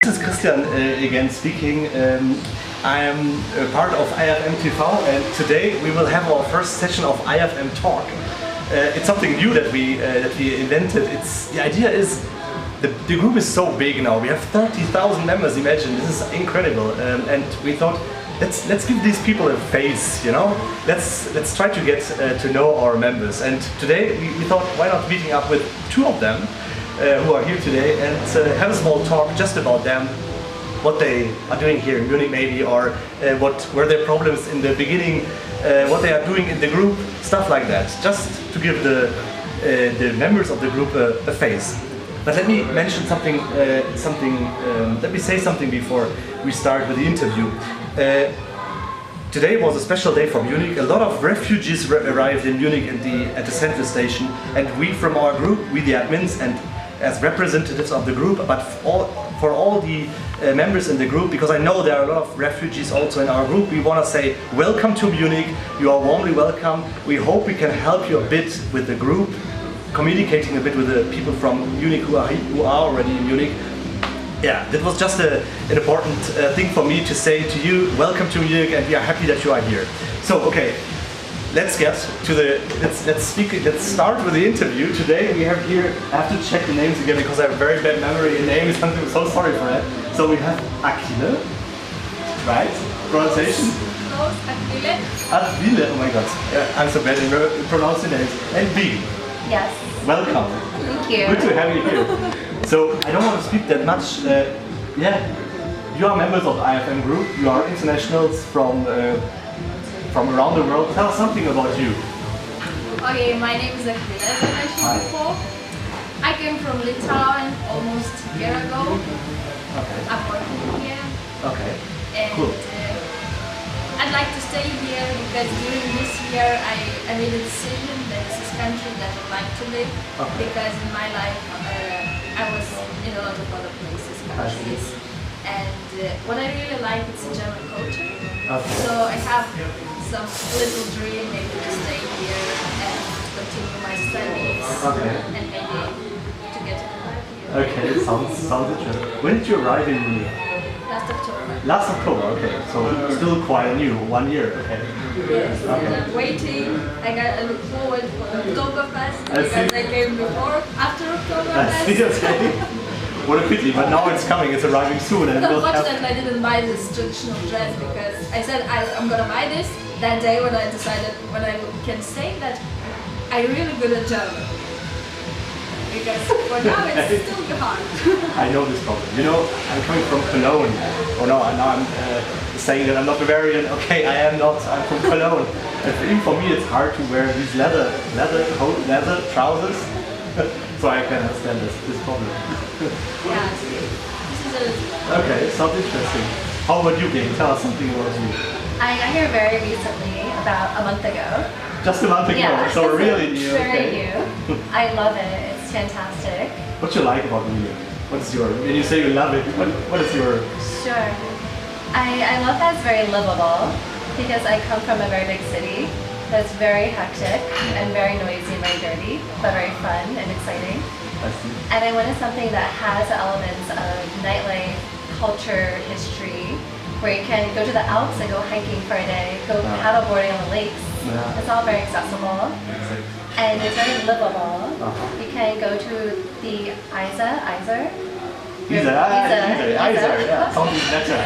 This is Christian again speaking. I am part of Ifm Tv, and today we will have our first session of Ifm Talk. It's something new that we invented. The idea is the group is so big now. We have 30,000 members. Imagine, this is incredible. And we thought, let's give these people a face. You know, let's try to get to know our members. And today we thought, why not meeting up with two of them who are here today and have a small talk just about them, what they are doing here in Munich maybe, or what were their problems in the beginning, what they are doing in the group, stuff like that, just to give the members of the group a face. But let me mention something, let me say something before we start with the interview. Today was a special day for Munich. A lot of refugees arrived in Munich at the central station, and we from our group, we the admins and as representatives of the group, but for all the members in the group, because I know there are a lot of refugees also in our group, we want to say welcome to Munich. You are warmly welcome. We hope we can help you a bit with the group, communicating a bit with the people from Munich who are already in Munich. Yeah, that was just an important thing for me to say to you. Welcome to Munich, and we are happy that you are here. So, okay, let's get to let's start with the interview. Today we have here, I have to check the names again because I have a very bad memory in names. I'm so sorry for that. So we have Akile, right? Pronunciation? Akile. Akile, oh my god. I'm so bad in pronouncing names. And B. Yes. Welcome. Thank you. Good to have you here. So I don't want to speak that much. Yeah, you are members of Ifm Group. You are internationals from around the world. Tell us something about you. Okay, my name is Akile, as I mentioned before. I came from Litauen almost a year ago. Okay. I'm working here. Okay. And cool. I'd like to stay here because during this year I made a decision that this is a country that I'd like to live. Okay. Because in my life I was in a lot of other places, countries. And what I really like is the German culture. Okay. So I have some little dream maybe to stay here and continue my studies. Okay. And maybe to get a career here. Okay, sounds interesting. When did you arrive in Munich? Last October. Last October, okay. So still quite new, 1 year, okay. Yes, okay. And I'm waiting. I look forward for Oktoberfest because I came before, after Oktoberfest. Okay. What a pity, but now it's coming, it's arriving soon. And unfortunately, I didn't buy this traditional dress because I said I'm gonna buy this that day when I decided when I can say that I'm really good at German. Because for now it's still hard. I know this problem. You know, I'm coming from Cologne. Oh no, now I'm saying that I'm not Bavarian. Okay, I am not. I'm from Cologne. And even for me, it's hard to wear these leather trousers. So I can understand this problem. Yeah, this is a little. Okay, sounds interesting. How about you, Game? Tell us something about you. I got here very recently, about a month ago. Just a month ago, yeah, so really new. Very new. I love it. It's fantastic. What do you like about Munich? When you say you love it, what is your... Sure. I love that it's very livable because I come from a very big city that's very hectic and very noisy and very dirty, but very fun and exciting. I see. And I wanted something that has elements of nightlife, culture, history, where you can go to the Alps and go hiking for a day, go paddleboarding on the lakes. Yeah. It's all very accessible. Exactly. And it's very livable. You can go to the Isar, yeah, something better,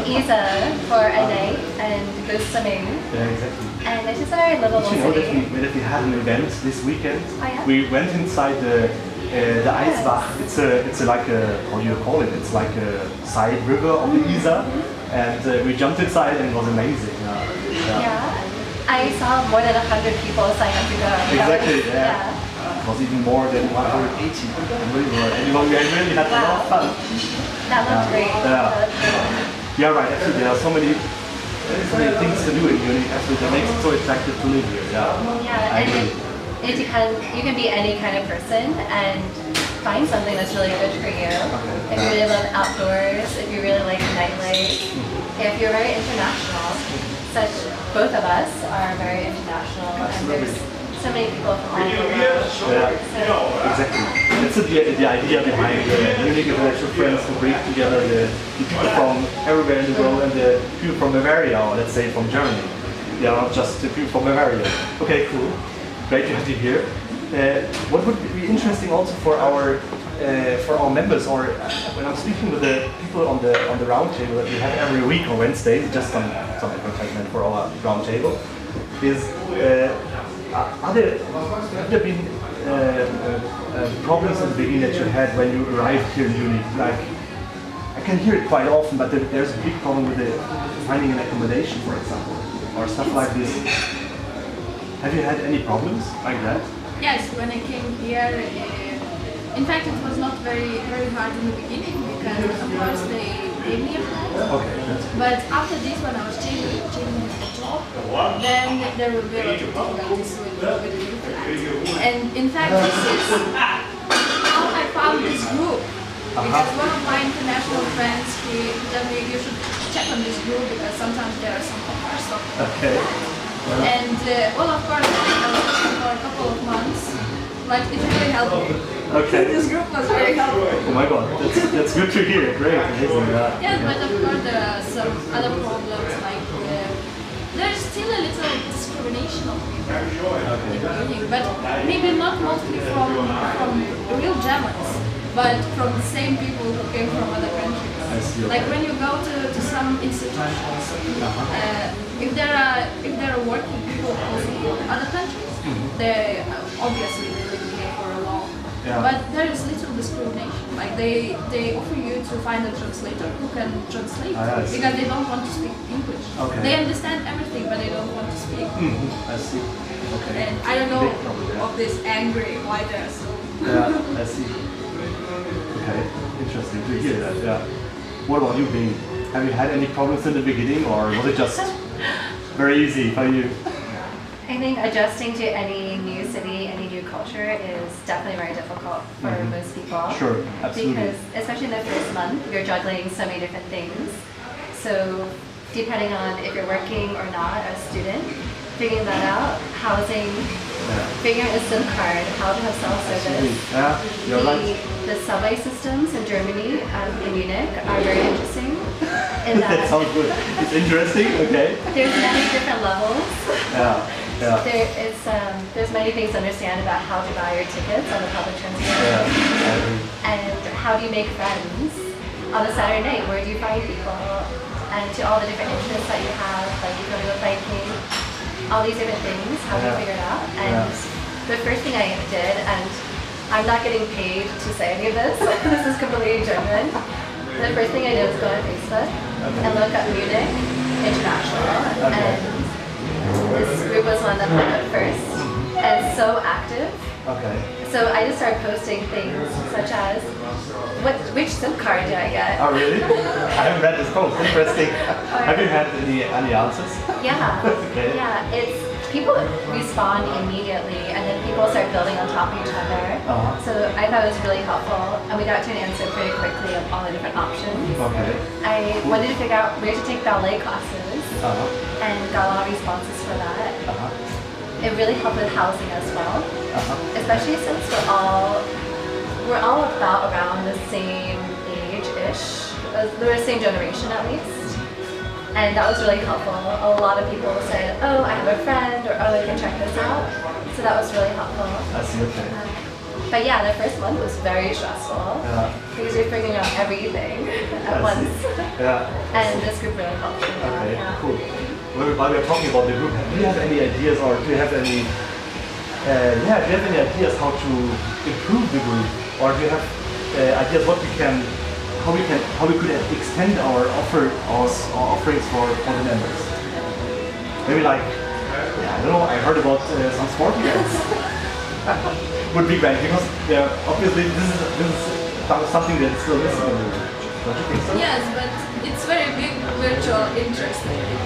Isar for a night and go swimming. Yeah, exactly. And it's just a very livable city. You know city. that we had an event this weekend? Oh, yeah? We went inside the Eisbach. It's like a, how do you call it? It's like a side river of the Isar. And we jumped inside and it was amazing. Yeah. I saw more than 100 people sign up to go. Exactly, yeah. It was even more than 180. And we really had a lot of fun. That looked great. Yeah, right. Actually, there are so many things to do in Munich. Actually, that makes it so attractive to live here. Yeah, and you can be any kind of person and find something that's really good for you. Okay. If you really love outdoors, if you really like nightlife, if you're very international, both of us are very international, and there's so many people from all over the world. Yeah, exactly. That's the idea behind Munich International Friends, to bring together the people from everywhere in the world and the people from Bavaria, or let's say from Germany. They are not just the people from Bavaria. Okay, cool. Great to have you here. What would be interesting also for our members, or when I'm speaking with the people on the round table that we have every week on Wednesdays, just some advertisement for our round table, is have there been problems in the beginning that you had when you arrived here in Munich? Like, I can hear it quite often, but there's a big problem with finding an accommodation, for example, or stuff like this. Have you had any problems like that? Yes, when I came here, in fact it was not very hard in the beginning because of course they gave me a flat. Okay, that's good. But after this, when I was changing the job, then there will be a lot of difficulties with the new flat. And in fact, this is how I found this group. Because one of my international friends, he told me you should check on this group because sometimes there are some offers of Okay. And well, of course, I was looking for a couple of months, but it really helped me. Okay. This group was very helpful. Oh my god, that's good to hear. Great, amazing. Yes, but of course there are some other problems, like there's still a little discrimination of people in the beginning, but maybe not mostly from real Germans, but from the same people who came from other countries. I see. Like when you go to some institutions, if there are working people also from other countries, they obviously they will be here for a long. Yeah. But there is little discrimination. Like they offer you to find a translator who can translate because they don't want to speak English. Okay. They understand everything, but they don't want to speak. I see. Okay. And I don't know of this angry why they're so. Yeah, I see. Okay, interesting to hear that. Yeah. What about you, Bing? Have you had any problems in the beginning, or was it just very easy for you? I think adjusting to any new city, any new culture is definitely very difficult for most people. Sure, absolutely. Because especially in the first month, you're juggling so many different things. So depending on if you're working or not, as a student, figuring that out, housing, figuring out a SIM card, how to have self-service. Yeah, you're right. The subway systems in Germany, in Munich, are very interesting. In That sounds good. It's interesting, okay. There's many different levels. Yeah. There's many things to understand about how to buy your tickets on the public transport. And how do you make friends on a Saturday night? Where do you find people? And to all the different interests that you have, like you go to biking, all these different things, how do you figure it out? And the first thing I did, and I'm not getting paid to say any of this, this is completely genuine. The first thing I did was go on Facebook and look up Munich International. And this group was one that popped up first, and so active. Okay. So I just started posting things such as, which SIM card do I get? Oh really? I haven't read this post. Interesting. Have you had any answers? Yeah. Okay. Yeah. It's people respond immediately, and then people start building on top of each other. So I thought it was really helpful, and we got to an answer pretty quickly of all the different options. Okay. I wanted to figure out where to take ballet classes, and got a lot of responses for that. It really helped with housing as well, especially since we're all about around the same age-ish. We're the same generation at least. And that was really helpful. A lot of people said, oh, I have a friend, or oh, I can check this out. So that was really helpful. I see, okay. But yeah, the first month was very stressful because you're figuring out everything at once. And this group really helped me. Okay, cool. While we're talking about the group, do you have any ideas, or do you have any ideas how to improve the group, or do you have ideas how we could extend our offerings for the members? Maybe like, I don't know, I heard about some sport events. Would be great, because obviously this is something that's still missing in the group. Don't you think so? Yes, but it's very big virtual interest in it,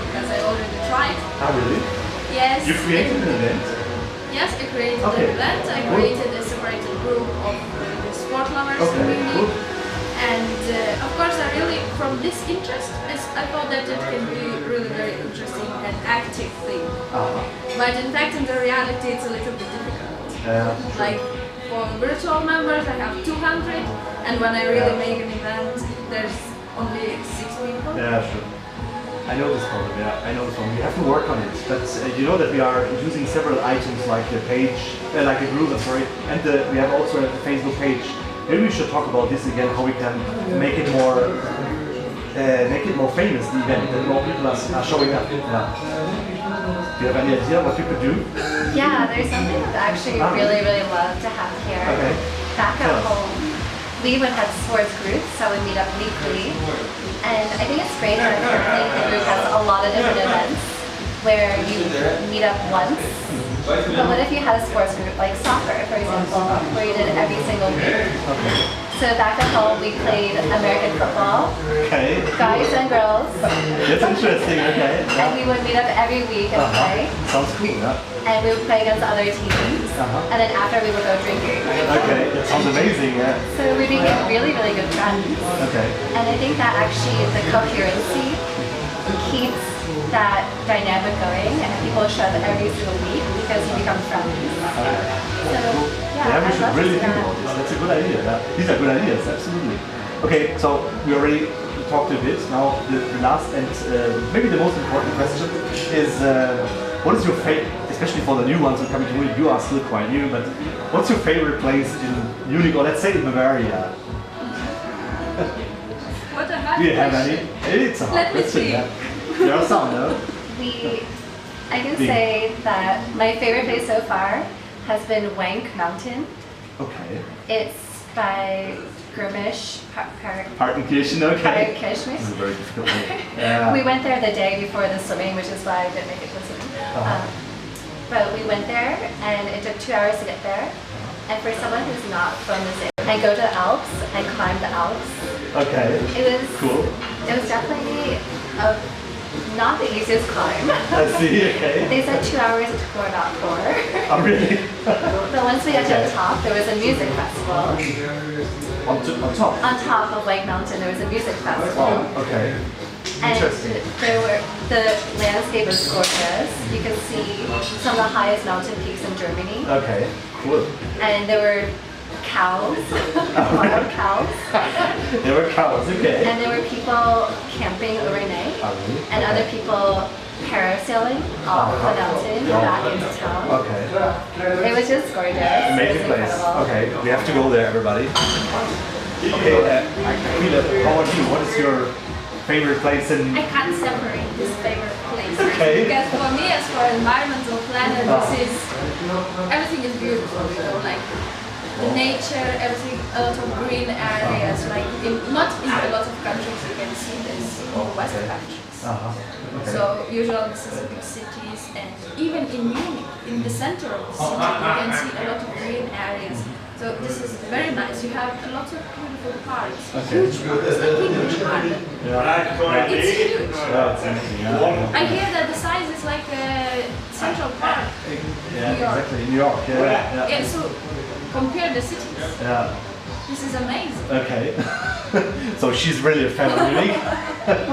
because I already tried. Ah, really? Yes. You created an event? Yes, I created an event. I created a separated group of the sport lovers community. And of course, I really, from this interest, I thought that it can be really very interesting and active thing. But in fact, in the reality, it's a little bit difficult. Like for virtual members, I have 200, and when I really make an event, there's only 6 people. Yeah, sure. I know this problem, I know this problem. We have to work on it, but you know that we are using several items like a page, like a group, and we have also a Facebook page. Maybe we should talk about this again, how we can make it more famous, the event, that more people are showing up. Yeah. Do you have any idea what you could do? Yeah, there's something that I actually really love to have here. Okay. Back at home, we would have sports groups, so we meet up weekly. And I think it's great that currently the group has a lot of different events where you meet up once. But what if you had a sports group like soccer, for example, where you did it every single week? Okay. So back at home, we played American football, guys and girls. That's interesting, okay. And we would meet up every week and play. Sounds cool, yeah. And we would play against other teams. And then after we would go drinking. Okay, that sounds amazing, yeah. So we became really good friends. Okay. And I think that actually the coherency keeps that dynamic going, and people show up every single week because you become friends. So yeah, we should really think about this. That's a good idea. Yeah. These are good ideas, absolutely. Okay, so we already talked a bit. Now the last and maybe the most important question is what is your favorite, especially for the new ones who are coming to Munich, you are still quite new, but what's your favorite place in Munich, or let's say in Bavaria? What a hard Do you have question. any? It's a hard Let me question, see. yeah. There are some, no? I can say that my favorite place so far has been Wank Mountain. Okay. It's by Garmisch Partenkirchen, okay. Partenkirchen. This is a very difficult name. Yeah. We went there the day before the swimming, which is why I didn't make it to the swimming. But we went there, and it took 2 hours to get there. And for someone who's not from this area, I go to the Alps and climb the Alps. Okay. It was cool. It was definitely not the easiest climb. I see, okay. They said 2 hours, it took more about 4. Oh, really? But once we got to the top, there was a music festival. On top? On top of White Mountain, there was a music festival. Oh, okay. And Interesting. the landscape was gorgeous. You could see some of the highest mountain peaks in Germany. Okay, cool. And there were cows, wild cows. There were cows, okay. And there were people camping overnight. And other people parasailing off the mountain back into town. Okay. It was just gorgeous. It Amazing was place. incredible. Okay, we have to go there, everybody. Okay, Aquila, how about you? What is your favorite place in... I can't separate this favorite place. Okay. Because for me, as for environmental planet, this is everything is beautiful. You know, like the nature, everything, a lot of green areas. Like not in a lot of countries you can see this, or Western countries. Okay. So usually this is big cities, and even in Munich, in the center of the city, you can see a lot of green areas. So this is very nice. You have a lot of beautiful parks. Huge parks, like English park. Yeah. It's huge. Yeah, it's amazing. Yeah. I hear that the size is like a Central Park. Yeah, New York. exactly. New York. Yeah. Yeah, so compare the cities. Yeah. This is amazing. Okay. So she's really a fan of Munich,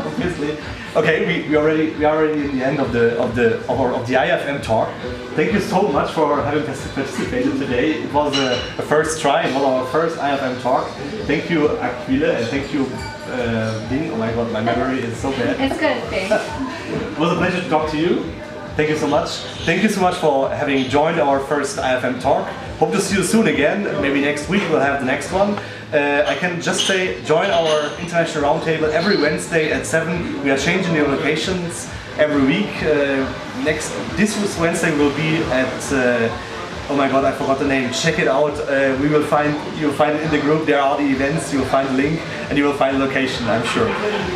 obviously. Okay, we are already in the end of the IFM talk. Thank you so much for having participated today. It was a first try. It was our first IFM talk. Thank you, Aquila, and thank you, Bing. Oh my God, my memory is so bad. It's good, thanks. It was a pleasure to talk to you. Thank you so much. Thank you so much for having joined our first IFM talk. Hope to see you soon again. Maybe next week we'll have the next one. I can just say, join our international roundtable every Wednesday at 7. We are changing the locations every week. This Wednesday will be at oh my God, I forgot the name. Check it out. You'll find it in the group. There are the events. You'll find the link and you will find the location, I'm sure.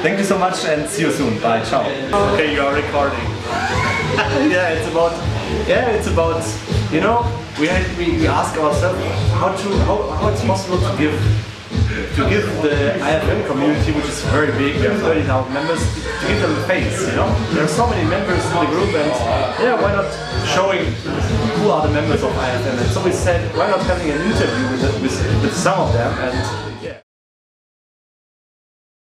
Thank you so much and see you soon. Bye. Ciao. Okay, you are recording. Yeah, it's about. You know, we ask ourselves how it's possible to give the IFM community, which is very big, we have 30,000 members, to give them a face, you know? There are so many members in the group, and yeah, why not showing who are the members of IFM? And so we said, why not having an interview with some of them, and